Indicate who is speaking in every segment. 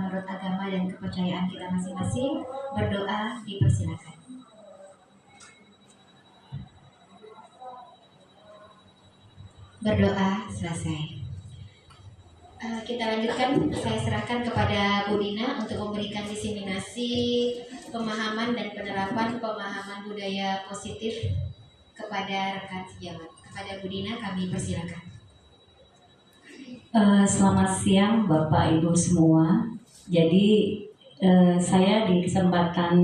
Speaker 1: menurut agama dan kepercayaan kita masing-masing. Berdoa dipersilakan. Berdoa selesai. Kita lanjutkan. Saya serahkan kepada Bu Dina untuk memberikan diseminasi pemahaman dan penerapan pemahaman budaya positif kepada rekan sejawat. Kepada Bu Dina kami persilakan.
Speaker 2: Selamat siang Bapak Ibu semua. Jadi saya di kesempatan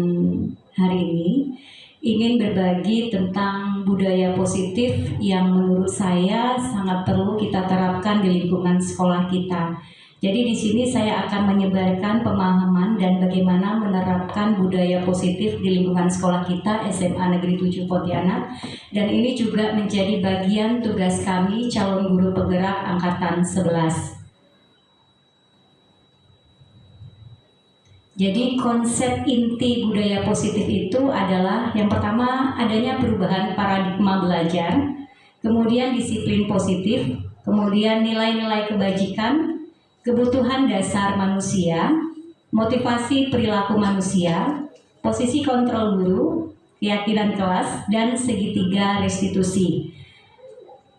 Speaker 2: hari ini ingin berbagi tentang budaya positif yang menurut saya sangat perlu kita terapkan di lingkungan sekolah kita. Jadi di sini saya akan menyebarkan pemahaman dan bagaimana menerapkan budaya positif di lingkungan sekolah kita SMA Negeri 7 Pontianak. Dan ini juga menjadi bagian tugas kami calon guru penggerak angkatan 11. Jadi konsep inti budaya positif itu adalah yang pertama adanya perubahan paradigma belajar, kemudian disiplin positif, kemudian nilai-nilai kebajikan, kebutuhan dasar manusia, motivasi perilaku manusia, posisi kontrol guru, keyakinan kelas, dan segitiga restitusi.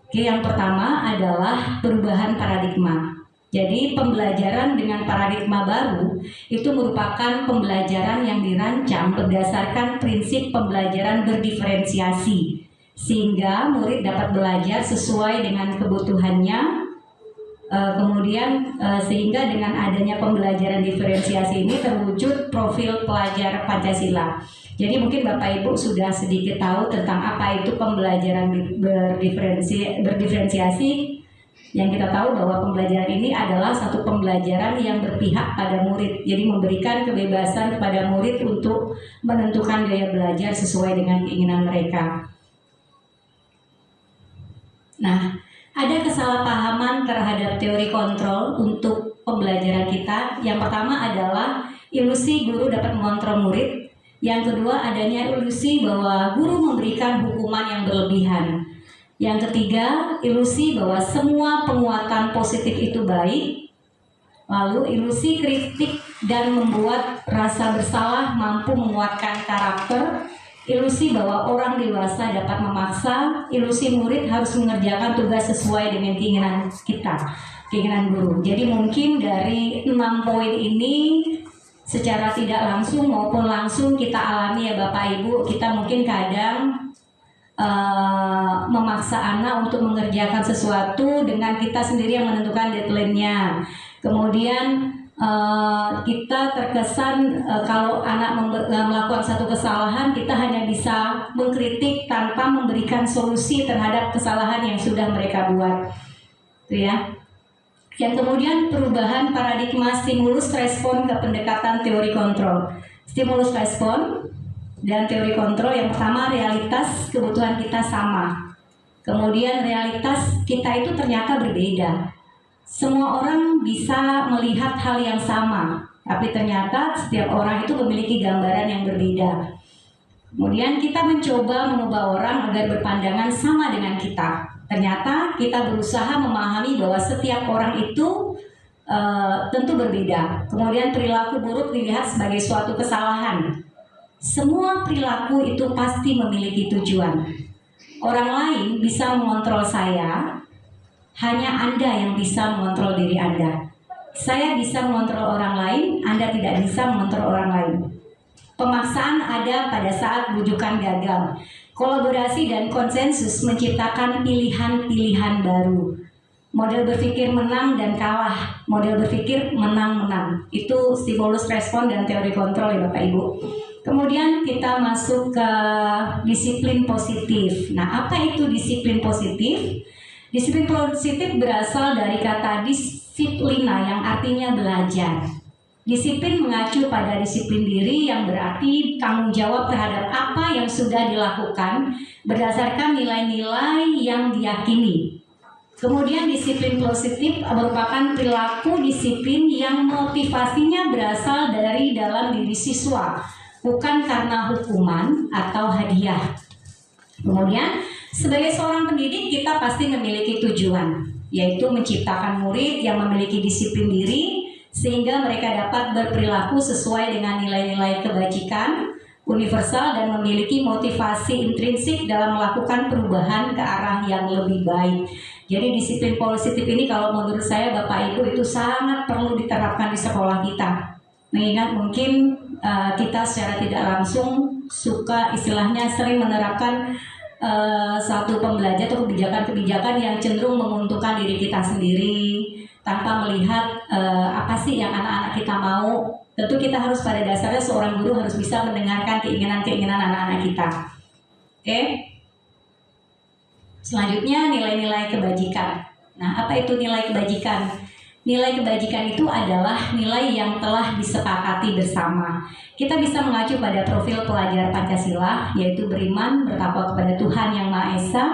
Speaker 2: Oke, yang pertama adalah perubahan paradigma. Jadi pembelajaran dengan paradigma baru itu merupakan pembelajaran yang dirancang berdasarkan prinsip pembelajaran berdiferensiasi, sehingga murid dapat belajar sesuai dengan kebutuhannya. Sehingga dengan adanya pembelajaran diferensiasi ini terwujud profil pelajar Pancasila. Jadi mungkin Bapak Ibu sudah sedikit tahu tentang apa itu pembelajaran berdiferensiasi. Yang kita tahu bahwa pembelajaran ini adalah satu pembelajaran yang berpihak pada murid. Jadi memberikan kebebasan kepada murid untuk menentukan gaya belajar sesuai dengan keinginan mereka. Nah, ada kesalahpahaman terhadap teori kontrol untuk pembelajaran kita. Yang pertama adalah ilusi guru dapat mengontrol murid. Yang kedua adanya ilusi bahwa guru memberikan hukuman yang berlebihan. Yang ketiga, ilusi bahwa semua penguatan positif itu baik. Lalu ilusi kritik dan membuat rasa bersalah mampu menguatkan karakter. Ilusi bahwa orang dewasa dapat memaksa. Ilusi murid harus mengerjakan tugas sesuai dengan keinginan kita, keinginan guru. Jadi mungkin dari 6 poin ini secara tidak langsung maupun langsung kita alami ya Bapak Ibu. Kita mungkin kadang memaksa anak untuk mengerjakan sesuatu dengan kita sendiri yang menentukan deadline-nya. Kemudian kita terkesan kalau anak melakukan satu kesalahan, kita hanya bisa mengkritik tanpa memberikan solusi terhadap kesalahan yang sudah mereka buat. Itu ya. Yang kemudian perubahan paradigma stimulus respon ke pendekatan teori kontrol. Stimulus respon dan teori kontrol, yang pertama realitas kebutuhan kita sama. Kemudian realitas kita itu ternyata berbeda. Semua orang bisa melihat hal yang sama, tapi ternyata setiap orang itu memiliki gambaran yang berbeda. Kemudian kita mencoba mengubah orang agar berpandangan sama dengan kita. Ternyata kita berusaha memahami bahwa setiap orang itu tentu berbeda. Kemudian perilaku buruk dilihat sebagai suatu kesalahan. Semua perilaku itu pasti memiliki tujuan. Orang lain bisa mengontrol saya, hanya Anda yang bisa mengontrol diri Anda. Saya bisa mengontrol orang lain, Anda tidak bisa mengontrol orang lain. Pemaksaan ada pada saat bujukan gagal. Kolaborasi dan konsensus menciptakan pilihan-pilihan baru. Model berpikir menang dan kalah, model berpikir menang-menang. Itu stimulus respon dan teori kontrol ya Bapak Ibu. Kemudian kita masuk ke disiplin positif. Nah, apa itu disiplin positif? Disiplin positif berasal dari kata disiplina yang artinya belajar. Disiplin mengacu pada disiplin diri yang berarti tanggung jawab terhadap apa yang sudah dilakukan berdasarkan nilai-nilai yang diyakini. Kemudian disiplin positif merupakan perilaku disiplin yang motivasinya berasal dari dalam diri siswa, bukan karena hukuman atau hadiah. Kemudian sebagai seorang pendidik kita pasti memiliki tujuan, yaitu menciptakan murid yang memiliki disiplin diri sehingga mereka dapat berperilaku sesuai dengan nilai-nilai kebajikan universal dan memiliki motivasi intrinsik dalam melakukan perubahan ke arah yang lebih baik. Jadi disiplin positif ini kalau menurut saya Bapak Ibu itu sangat perlu diterapkan di sekolah kita. Mengingat mungkin kita secara tidak langsung suka istilahnya sering menerapkan satu pembelajaran atau kebijakan-kebijakan yang cenderung menguntungkan diri kita sendiri tanpa melihat apa sih yang anak-anak kita mau. Tentu kita harus pada dasarnya seorang guru harus bisa mendengarkan keinginan-keinginan anak-anak kita. Oke? Selanjutnya nilai-nilai kebajikan. Nah, apa itu nilai kebajikan? Nilai kebajikan itu adalah nilai yang telah disepakati bersama. Kita bisa mengacu pada profil pelajar Pancasila, yaitu beriman, bertakwa kepada Tuhan Yang Maha Esa,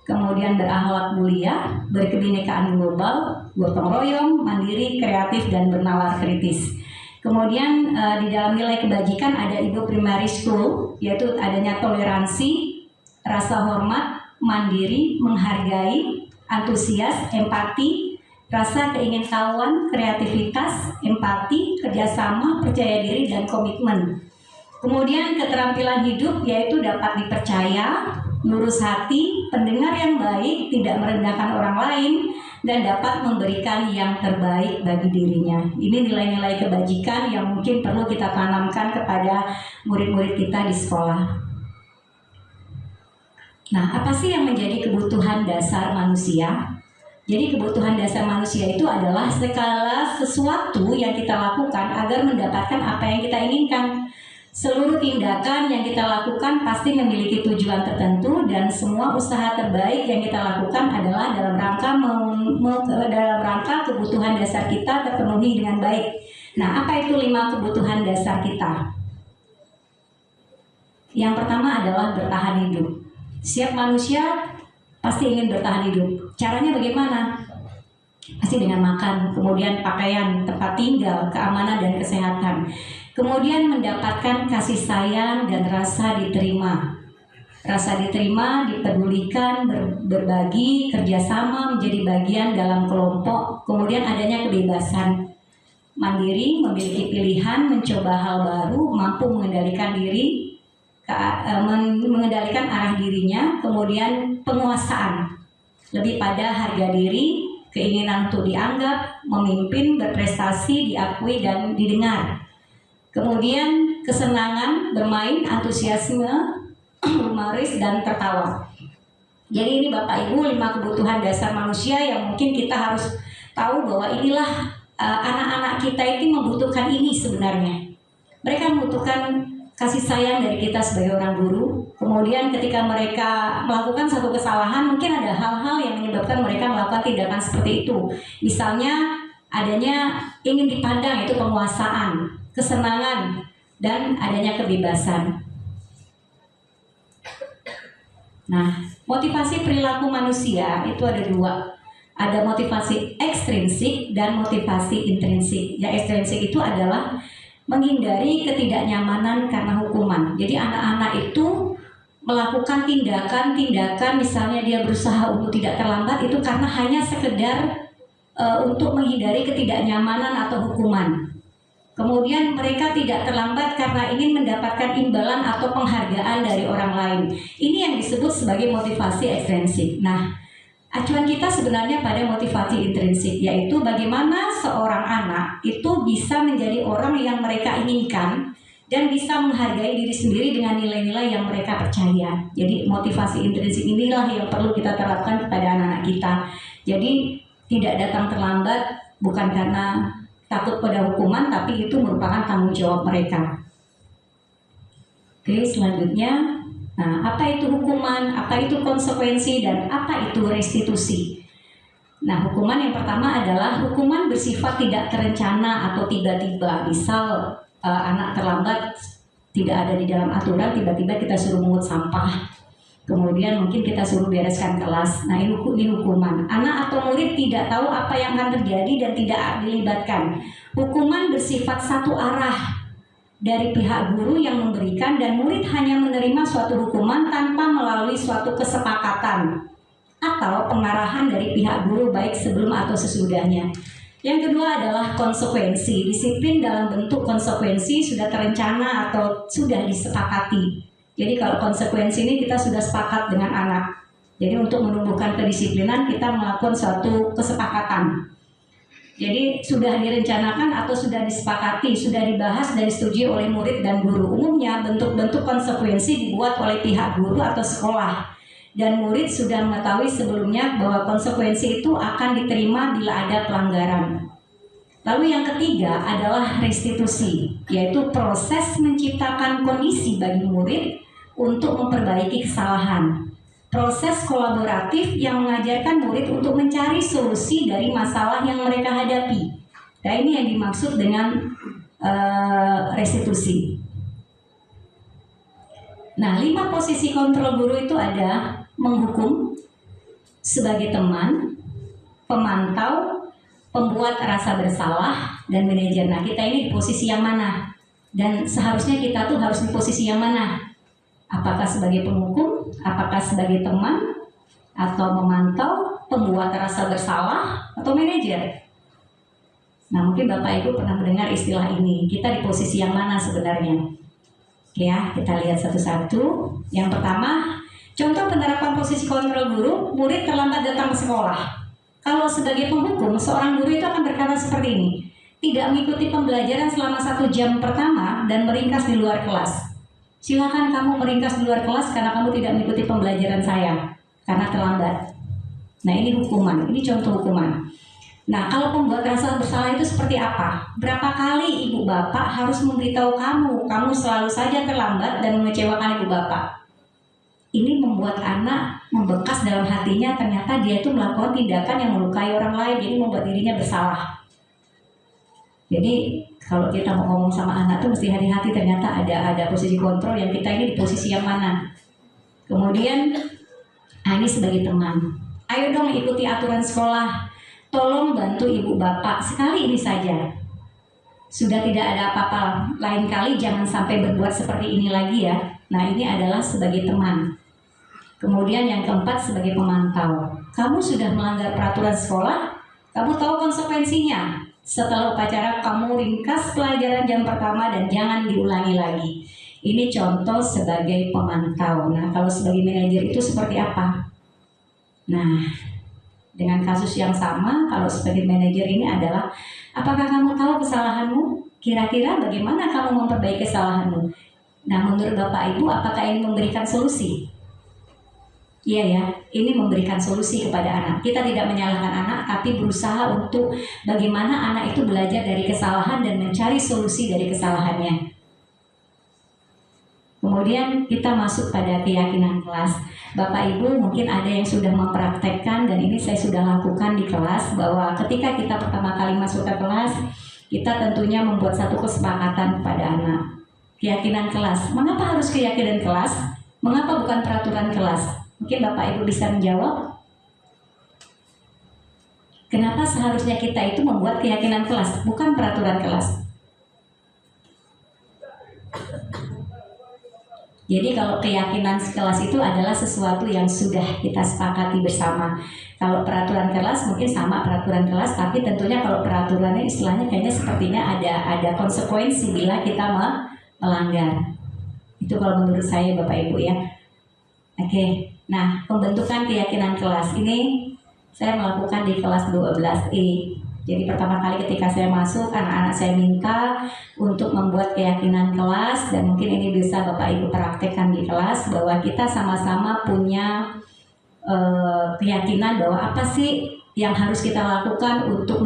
Speaker 2: kemudian berakhlak mulia, berkebinekaan global, gotong royong, mandiri, kreatif, dan bernalar kritis. Kemudian di dalam nilai kebajikan ada Ibu Primary School, yaitu adanya toleransi, rasa hormat, mandiri, menghargai, antusias, empati, rasa keingintahuan, kreativitas, empati, kerjasama, percaya diri, dan komitmen. Kemudian keterampilan hidup yaitu dapat dipercaya, lurus hati, pendengar yang baik, tidak merendahkan orang lain, dan dapat memberikan yang terbaik bagi dirinya. Ini nilai-nilai kebajikan yang mungkin perlu kita tanamkan kepada murid-murid kita di sekolah. Nah, apa sih yang menjadi kebutuhan dasar manusia? Jadi kebutuhan dasar manusia itu adalah segala sesuatu yang kita lakukan agar mendapatkan apa yang kita inginkan. Seluruh tindakan yang kita lakukan pasti memiliki tujuan tertentu dan semua usaha terbaik yang kita lakukan adalah dalam rangka kebutuhan dasar kita terpenuhi dengan baik. Nah, apa itu 5 kebutuhan dasar kita? Yang pertama adalah bertahan hidup. Setiap manusia pasti ingin bertahan hidup. Caranya bagaimana? Pasti dengan makan, kemudian pakaian, tempat tinggal, keamanan dan kesehatan. Kemudian mendapatkan kasih sayang dan rasa diterima. Rasa diterima, dipedulikan, berbagi, kerjasama, menjadi bagian dalam kelompok. Kemudian adanya kebebasan. Mandiri, memiliki pilihan, mencoba hal baru, mampu mengendalikan diri, mengendalikan arah dirinya. Kemudian penguasaan, lebih pada harga diri, keinginan untuk dianggap, memimpin, berprestasi, diakui dan didengar. Kemudian kesenangan, bermain, antusiasme, humoris dan tertawa. Jadi ini Bapak Ibu 5 kebutuhan dasar manusia yang mungkin kita harus tahu bahwa inilah anak-anak kita itu membutuhkan ini sebenarnya. Mereka membutuhkan kasih sayang dari kita sebagai orang guru. Kemudian ketika mereka melakukan satu kesalahan, mungkin ada hal-hal yang menyebabkan mereka melakukan tindakan seperti itu. Misalnya adanya ingin dipandang, itu penguasaan, kesenangan, dan adanya kebebasan. Nah, motivasi perilaku manusia itu ada 2. Ada motivasi ekstrinsik dan motivasi intrinsik. Yang ekstrinsik itu adalah menghindari ketidaknyamanan karena hukuman. Jadi anak-anak itu melakukan tindakan-tindakan, misalnya dia berusaha untuk tidak terlambat, itu karena hanya sekedar untuk menghindari ketidaknyamanan atau hukuman. Kemudian mereka tidak terlambat karena ingin mendapatkan imbalan atau penghargaan dari orang lain. Ini yang disebut sebagai motivasi ekstrinsik. Nah, acuan kita sebenarnya pada motivasi intrinsik, yaitu bagaimana seorang anak itu bisa menjadi orang yang mereka inginkan dan bisa menghargai diri sendiri dengan nilai-nilai yang mereka percaya. Jadi motivasi intrinsik inilah yang perlu kita terapkan kepada anak-anak kita. Jadi tidak datang terlambat bukan karena takut pada hukuman, tapi itu merupakan tanggung jawab mereka. Oke, selanjutnya, nah, apa itu hukuman, apa itu konsekuensi, dan apa itu restitusi? Nah, hukuman yang pertama adalah hukuman bersifat tidak terencana atau tiba-tiba. Misal anak terlambat, tidak ada di dalam aturan, tiba-tiba kita suruh mungut sampah. Kemudian mungkin kita suruh bereskan kelas. Nah, ini hukuman. Anak atau murid tidak tahu apa yang akan terjadi dan tidak dilibatkan. Hukuman bersifat satu arah dari pihak guru yang memberikan, dan murid hanya menerima suatu hukuman tanpa melalui suatu kesepakatan atau pengarahan dari pihak guru baik sebelum atau sesudahnya. Yang kedua adalah konsekuensi. Disiplin dalam bentuk konsekuensi sudah terencana atau sudah disepakati. Jadi kalau konsekuensi ini kita sudah sepakat dengan anak. Jadi untuk menumbuhkan kedisiplinan kita melakukan suatu kesepakatan. Jadi sudah direncanakan atau sudah disepakati, sudah dibahas dan disetujui oleh murid dan guru. Umumnya bentuk-bentuk konsekuensi dibuat oleh pihak guru atau sekolah. Dan murid sudah mengetahui sebelumnya bahwa konsekuensi itu akan diterima bila ada pelanggaran. Lalu yang ketiga adalah restitusi, yaitu proses menciptakan kondisi bagi murid untuk memperbaiki kesalahan. Proses kolaboratif yang mengajarkan murid untuk mencari solusi dari masalah yang mereka hadapi. Nah, ini yang dimaksud dengan restitusi. Nah, 5 posisi kontrol guru itu ada menghukum sebagai teman, pemantau, pembuat rasa bersalah, dan manajer. Nah, kita ini di posisi yang mana? Dan seharusnya kita tuh harus di posisi yang mana? Apakah sebagai penghukum, apakah sebagai teman, atau memantau, pembuat rasa bersalah, atau manajer? Nah, mungkin Bapak Ibu pernah mendengar istilah ini. Kita di posisi yang mana sebenarnya? Oke ya, kita lihat satu-satu. Yang pertama, contoh penerapan posisi kontrol guru, murid terlambat datang ke sekolah. Kalau sebagai penghukum, seorang guru itu akan berkata seperti ini, tidak mengikuti pembelajaran selama 1 jam pertama dan meringkas di luar kelas. Silakan kamu meringkas di luar kelas karena kamu tidak mengikuti pembelajaran saya, karena terlambat. Nah, ini hukuman, ini contoh hukuman. Nah, kalau pembuat rasa bersalah itu seperti apa? Berapa kali ibu bapak harus memberitahu kamu selalu saja terlambat dan mengecewakan ibu bapak? Ini membuat anak membekas dalam hatinya, ternyata dia itu melakukan tindakan yang melukai orang lain, jadi membuat dirinya bersalah. Jadi kalau kita mau ngomong sama anak tuh mesti hati-hati, ternyata ada posisi kontrol yang kita ini di posisi yang mana. Kemudian, ini sebagai teman. Ayo dong ikuti aturan sekolah. Tolong bantu ibu bapak sekali ini saja. Sudah tidak ada apa-apa, lain kali jangan sampai berbuat seperti ini lagi ya. Nah, ini adalah sebagai teman. Kemudian yang keempat sebagai pemantau. Kamu sudah melanggar peraturan sekolah, kamu tahu konsekuensinya. Setelah upacara kamu ringkas pelajaran jam pertama dan jangan diulangi lagi. Ini contoh sebagai pemantau. Nah, kalau sebagai manajer itu seperti apa? Nah, dengan kasus yang sama, kalau sebagai manajer ini adalah, apakah kamu tahu kesalahanmu? Kira-kira bagaimana kamu memperbaiki kesalahanmu? Nah, menurut Bapak Ibu, apakah ini memberikan solusi? Iya ya, ini memberikan solusi kepada anak. Kita tidak menyalahkan anak, tapi berusaha untuk bagaimana anak itu belajar dari kesalahan dan mencari solusi dari kesalahannya. Kemudian kita masuk pada keyakinan kelas. Bapak Ibu mungkin ada yang sudah mempraktekkan, dan ini saya sudah lakukan di kelas, bahwa ketika kita pertama kali masuk ke kelas, kita tentunya membuat satu kesepakatan kepada anak. Keyakinan kelas. Mengapa harus keyakinan kelas? Mengapa bukan peraturan kelas? Mungkin Bapak Ibu bisa menjawab. Kenapa seharusnya kita itu membuat keyakinan kelas, bukan peraturan kelas? Jadi kalau keyakinan kelas itu adalah sesuatu yang sudah kita sepakati bersama. Kalau peraturan kelas mungkin sama peraturan kelas, tapi tentunya kalau peraturannya istilahnya kayaknya sepertinya ada konsekuensi bila kita melanggar. Itu kalau menurut saya Bapak Ibu ya. Oke. Nah, pembentukan keyakinan kelas ini saya melakukan di kelas 12E. Jadi pertama kali ketika saya masuk, anak-anak saya minta untuk membuat keyakinan kelas, dan mungkin ini bisa Bapak Ibu praktekkan di kelas, bahwa kita sama-sama punya keyakinan bahwa apa sih yang harus kita lakukan untuk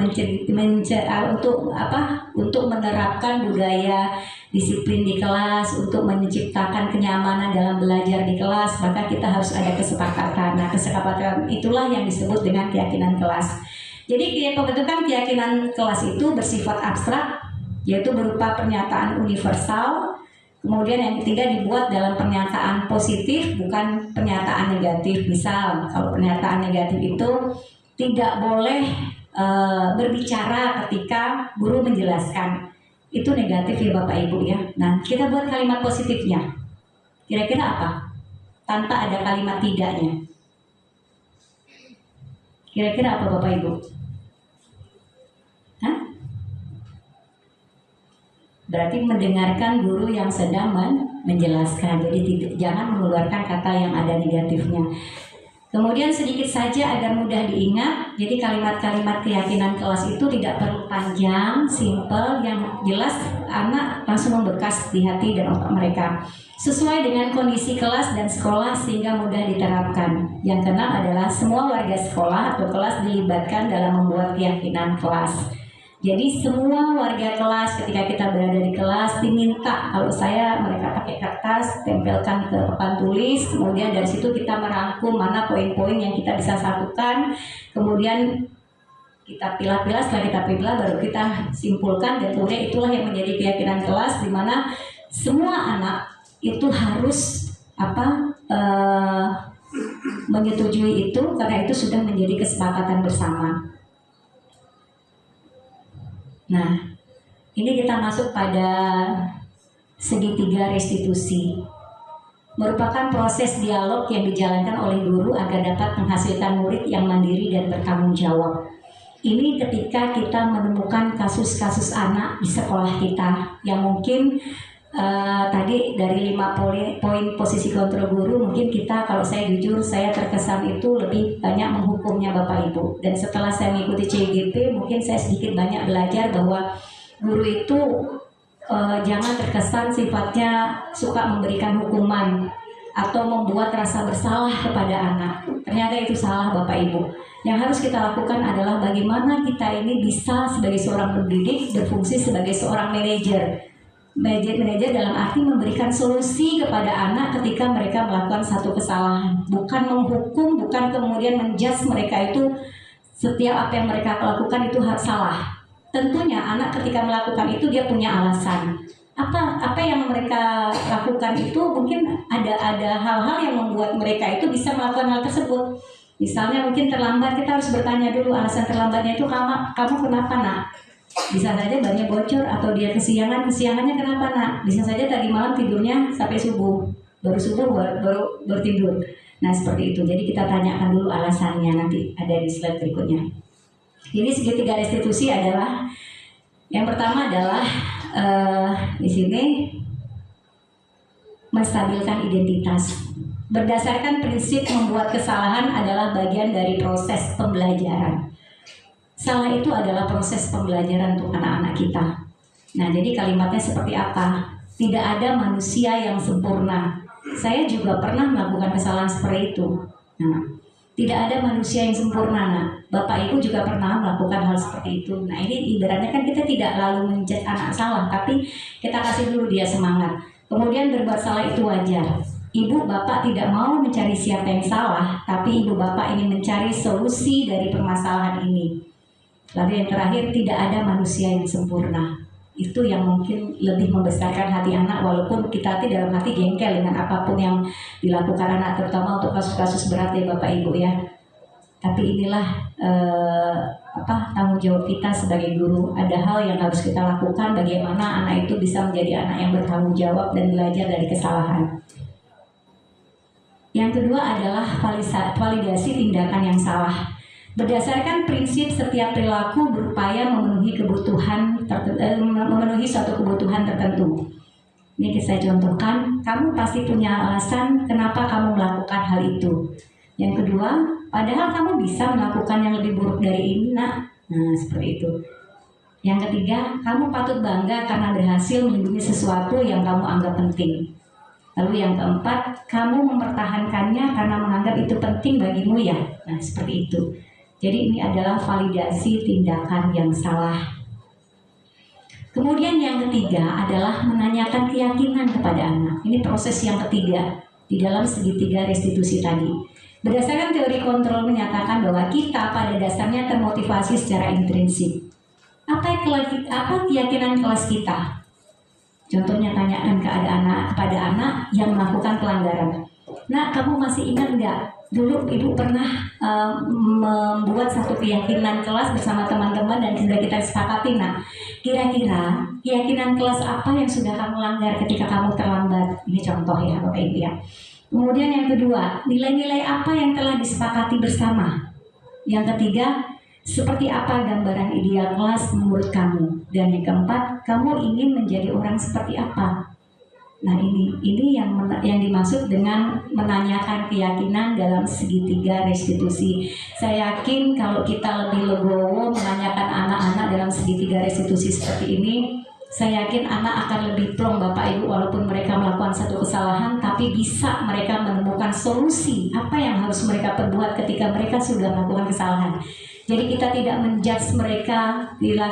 Speaker 2: untuk menerapkan budaya disiplin di kelas, untuk menciptakan kenyamanan dalam belajar di kelas, maka kita harus ada kesepakatan. Nah, kesepakatan itulah yang disebut dengan keyakinan kelas. Jadi pembentukan keyakinan kelas itu bersifat abstrak, yaitu berupa pernyataan universal. Kemudian yang ketiga dibuat dalam pernyataan positif, bukan pernyataan negatif. Misal, kalau pernyataan negatif itu tidak boleh berbicara ketika guru menjelaskan. Itu negatif ya Bapak Ibu ya. Nah, kita buat kalimat positifnya. Kira-kira apa? Tanpa ada kalimat tidaknya. Kira-kira apa Bapak Ibu? Hah? Berarti mendengarkan guru yang sedang menjelaskan. Jadi jangan mengeluarkan kata yang ada negatifnya. Kemudian sedikit saja agar mudah diingat. Jadi kalimat-kalimat keyakinan kelas itu tidak perlu panjang, simple, yang jelas anak langsung membekas di hati dan otak mereka. Sesuai dengan kondisi kelas dan sekolah sehingga mudah diterapkan. Yang keenam adalah semua warga sekolah atau kelas dilibatkan dalam membuat keyakinan kelas. Jadi semua warga kelas ketika kita berada di kelas diminta, kalau saya mereka pakai kertas, tempelkan ke papan tulis, kemudian dari situ kita merangkum mana poin-poin yang kita bisa satukan, kemudian kita pilah-pilah, setelah kita pilah baru kita simpulkan, dan kemudian itulah yang menjadi keyakinan kelas, di mana semua anak itu harus menyetujui itu, karena itu sudah menjadi kesepakatan bersama. Nah, ini kita masuk pada segitiga restitusi. Merupakan proses dialog yang dijalankan oleh guru agar dapat menghasilkan murid yang mandiri dan bertanggung jawab. Ini ketika kita menemukan kasus-kasus anak di sekolah kita yang mungkin tadi dari 5 poin posisi kontrol guru, mungkin kita, kalau saya jujur, saya terkesan itu lebih banyak menghukumnya Bapak Ibu. Dan setelah saya mengikuti CGP, mungkin saya sedikit banyak belajar bahwa guru itu jangan terkesan sifatnya suka memberikan hukuman atau membuat rasa bersalah kepada anak. Ternyata itu salah Bapak Ibu. Yang harus kita lakukan adalah bagaimana kita ini bisa sebagai seorang pendidik berfungsi sebagai seorang manajer dalam arti memberikan solusi kepada anak ketika mereka melakukan satu kesalahan, bukan menghukum, bukan kemudian menjudge mereka itu setiap apa yang mereka lakukan itu salah. Tentunya anak ketika melakukan itu dia punya alasan. Apa yang mereka lakukan itu mungkin ada hal-hal yang membuat mereka itu bisa melakukan hal tersebut. Misalnya mungkin terlambat, kita harus bertanya dulu alasan terlambatnya itu kamu kenapa nak? Bisa saja bannya bocor, atau dia kesiangannya kenapa nak? Bisa saja tadi malam tidurnya sampai subuh, baru tidur. Nah seperti itu. Jadi kita tanyakan dulu alasannya, nanti ada di slide berikutnya. Jadi segitiga restitusi adalah yang pertama adalah di sini menstabilkan identitas. Berdasarkan prinsip membuat kesalahan adalah bagian dari proses pembelajaran. Salah itu adalah proses pembelajaran untuk anak-anak kita. Nah, jadi kalimatnya seperti apa? Tidak ada manusia yang sempurna. Saya juga pernah melakukan kesalahan seperti itu. Nah, tidak ada manusia yang sempurna. Nah, Bapak Ibu juga pernah melakukan hal seperti itu. Nah, ini ibaratnya kan kita tidak lalu menjudge anak salah, tapi kita kasih dulu dia semangat. Kemudian berbuat salah itu wajar. Ibu bapak tidak mau mencari siapa yang salah, tapi ibu bapak ingin mencari solusi dari permasalahan ini. Lalu yang terakhir, tidak ada manusia yang sempurna. Itu yang mungkin lebih membesarkan hati anak, walaupun kita dalam hati jengkel dengan apapun yang dilakukan anak, terutama untuk kasus-kasus berat ya Bapak Ibu ya. Tapi inilah tanggung jawab kita sebagai guru. Ada hal yang harus kita lakukan, bagaimana anak itu bisa menjadi anak yang bertanggung jawab dan belajar dari kesalahan. Yang kedua adalah validasi tindakan yang salah. Berdasarkan prinsip setiap perilaku berupaya memenuhi suatu kebutuhan tertentu. Ini saya contohkan, kamu pasti punya alasan kenapa kamu melakukan hal itu. Yang kedua, padahal kamu bisa melakukan yang lebih buruk dari ini, nak. Nah, seperti itu. Yang ketiga, kamu patut bangga karena berhasil melindungi sesuatu yang kamu anggap penting. Lalu yang keempat, kamu mempertahankannya karena menganggap itu penting bagimu ya. Nah, seperti itu. Jadi ini adalah validasi tindakan yang salah. Kemudian yang ketiga adalah menanyakan keyakinan kepada anak. Ini proses yang ketiga di dalam segitiga restitusi tadi. Berdasarkan teori kontrol menyatakan bahwa kita pada dasarnya termotivasi secara intrinsik. Apa keyakinan kelas kita? Contohnya tanyakan kepada anak yang melakukan pelanggaran. Nah, kamu masih ingat nggak? Dulu ibu pernah membuat satu keyakinan kelas bersama teman-teman dan sudah kita sepakati. Nah, kira-kira keyakinan kelas apa yang sudah kamu langgar ketika kamu terlambat? Ini contoh ya Bapak Ibu ya. Kemudian yang kedua, nilai-nilai apa yang telah disepakati bersama? Yang ketiga, Seperti apa gambaran ideal kelas menurut kamu? Dan yang keempat, kamu ingin menjadi orang seperti apa? Nah ini yang dimaksud dengan menanyakan keyakinan dalam segitiga restitusi. Saya yakin kalau kita lebih legowo menanyakan anak-anak dalam segitiga restitusi seperti ini, saya yakin anak akan lebih plong Bapak Ibu, walaupun mereka melakukan satu kesalahan, tapi bisa mereka menemukan solusi apa yang harus mereka perbuat ketika mereka sudah melakukan kesalahan. Jadi kita tidak menjudge mereka,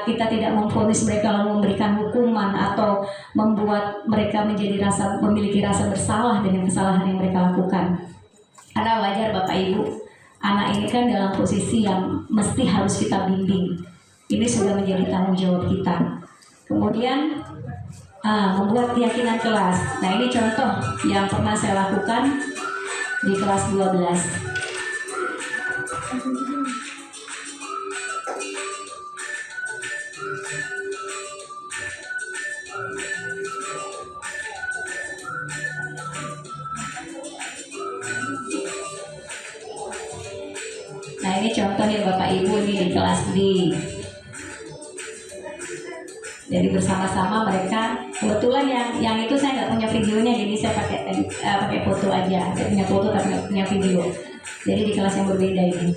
Speaker 2: kita tidak memvonis mereka lalu memberikan hukuman atau membuat mereka memiliki rasa bersalah dengan kesalahan yang mereka lakukan. Karena wajar Bapak Ibu, anak ini kan dalam posisi yang mesti harus kita bimbing. Ini sudah menjadi tanggung jawab kita. Kemudian membuat keyakinan kelas. Nah ini contoh yang pernah saya lakukan di kelas 12. Nah ini contoh ya Bapak Ibu nih di kelas D. Jadi bersama-sama mereka, kebetulan yang itu saya nggak punya videonya, jadi saya pakai foto aja. Saya punya foto tapi nggak punya video. Jadi di kelas yang berbeda ini.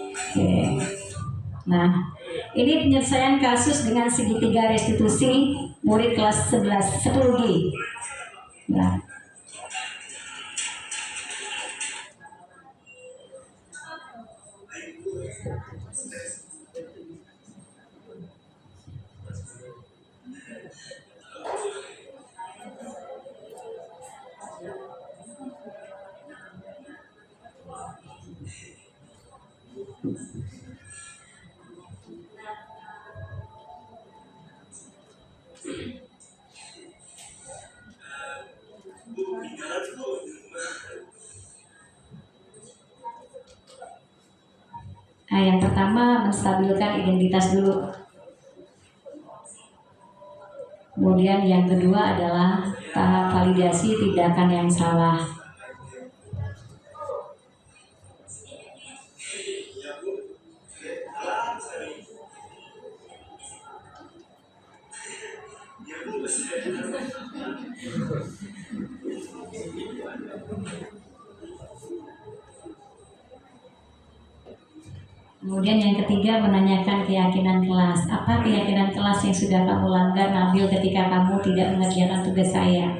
Speaker 2: Oke. Nah ini penyelesaian kasus dengan segitiga restitusi murid kelas 10G. Nah. Nah, yang pertama menstabilkan identitas dulu. Kemudian yang kedua adalah tahap validasi tindakan yang salah. Kemudian yang ketiga menanyakan keyakinan kelas. Apa keyakinan kelas yang sudah kamu langgar Nabil ketika kamu tidak mengerjakan tugas saya?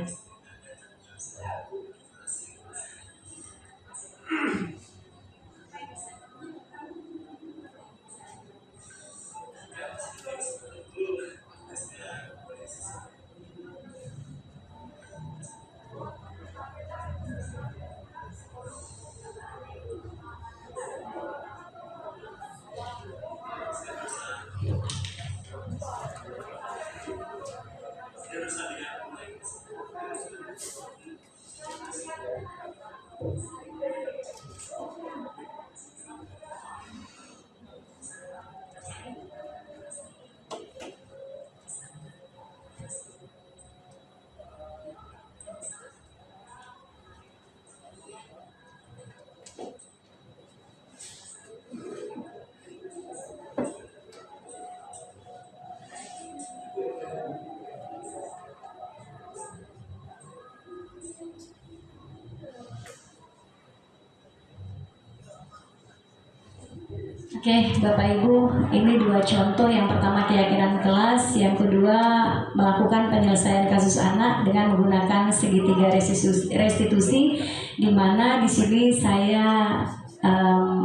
Speaker 2: Oke, Bapak Ibu, ini dua contoh. Yang pertama keyakinan kelas, yang kedua melakukan penyelesaian kasus anak dengan menggunakan segitiga restitusi, di mana di sini saya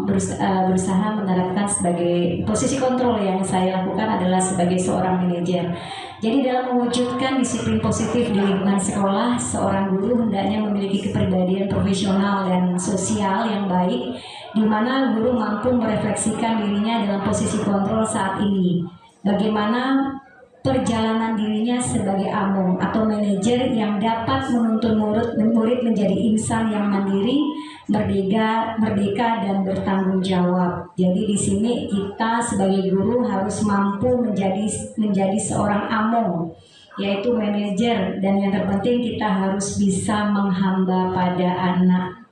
Speaker 2: berusaha menerapkan sebagai posisi kontrol yang saya lakukan adalah sebagai seorang manajer. Jadi dalam mewujudkan disiplin positif di lingkungan sekolah, seorang guru hendaknya memiliki kepribadian profesional dan sosial yang baik, di mana guru mampu merefleksikan dirinya dalam posisi kontrol saat ini. Bagaimana perjalanan dirinya sebagai among atau manajer yang dapat menuntun murid menjadi insan yang mandiri, merdeka dan bertanggung jawab. Jadi di sini kita sebagai guru harus mampu menjadi seorang among, yaitu manajer, dan yang terpenting kita harus bisa menghamba pada anak.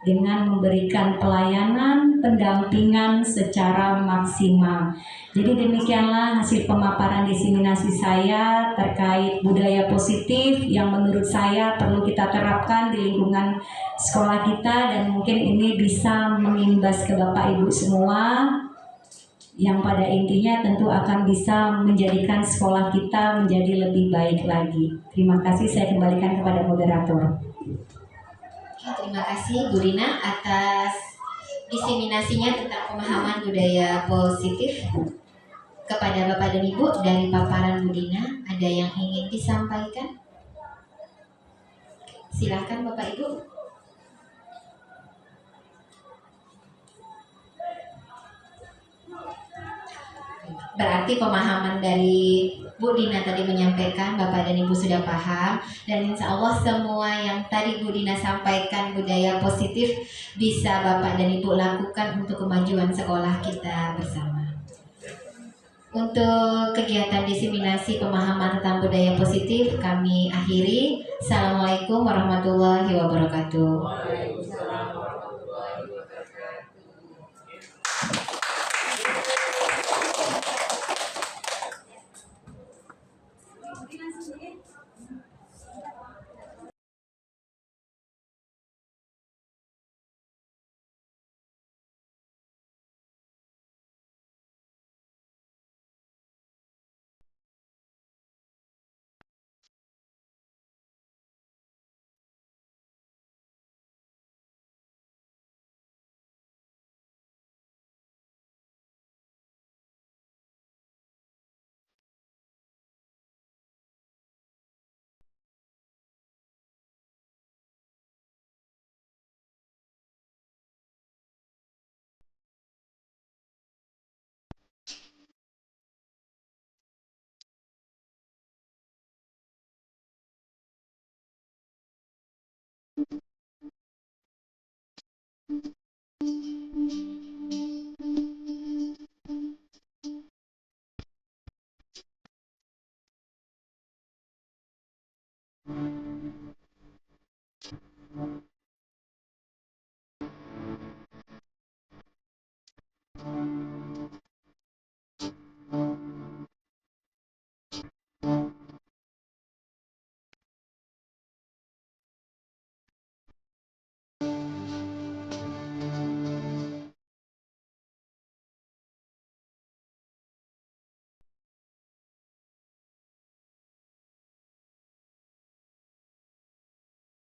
Speaker 2: dengan memberikan pelayanan pendampingan secara maksimal. Jadi demikianlah hasil pemaparan diseminasi saya terkait budaya positif yang menurut saya perlu kita terapkan di lingkungan sekolah kita, dan mungkin ini bisa mengimbas ke Bapak Ibu semua, yang pada intinya tentu akan bisa menjadikan sekolah kita menjadi lebih baik lagi. Terima kasih, saya kembalikan kepada moderator.
Speaker 1: Terima kasih Bu Rina atas diseminasinya tentang pemahaman budaya positif. Kepada Bapak dan Ibu, dari paparan Bu Rina, ada yang ingin disampaikan? Silakan Bapak Ibu. Berarti pemahaman dari Bu Dina tadi menyampaikan Bapak dan Ibu sudah paham, dan insya Allah semua yang tadi Bu Dina sampaikan budaya positif bisa Bapak dan Ibu lakukan untuk kemajuan sekolah kita bersama. Untuk kegiatan diseminasi pemahaman tentang budaya positif kami akhiri. Assalamualaikum warahmatullahi wabarakatuh.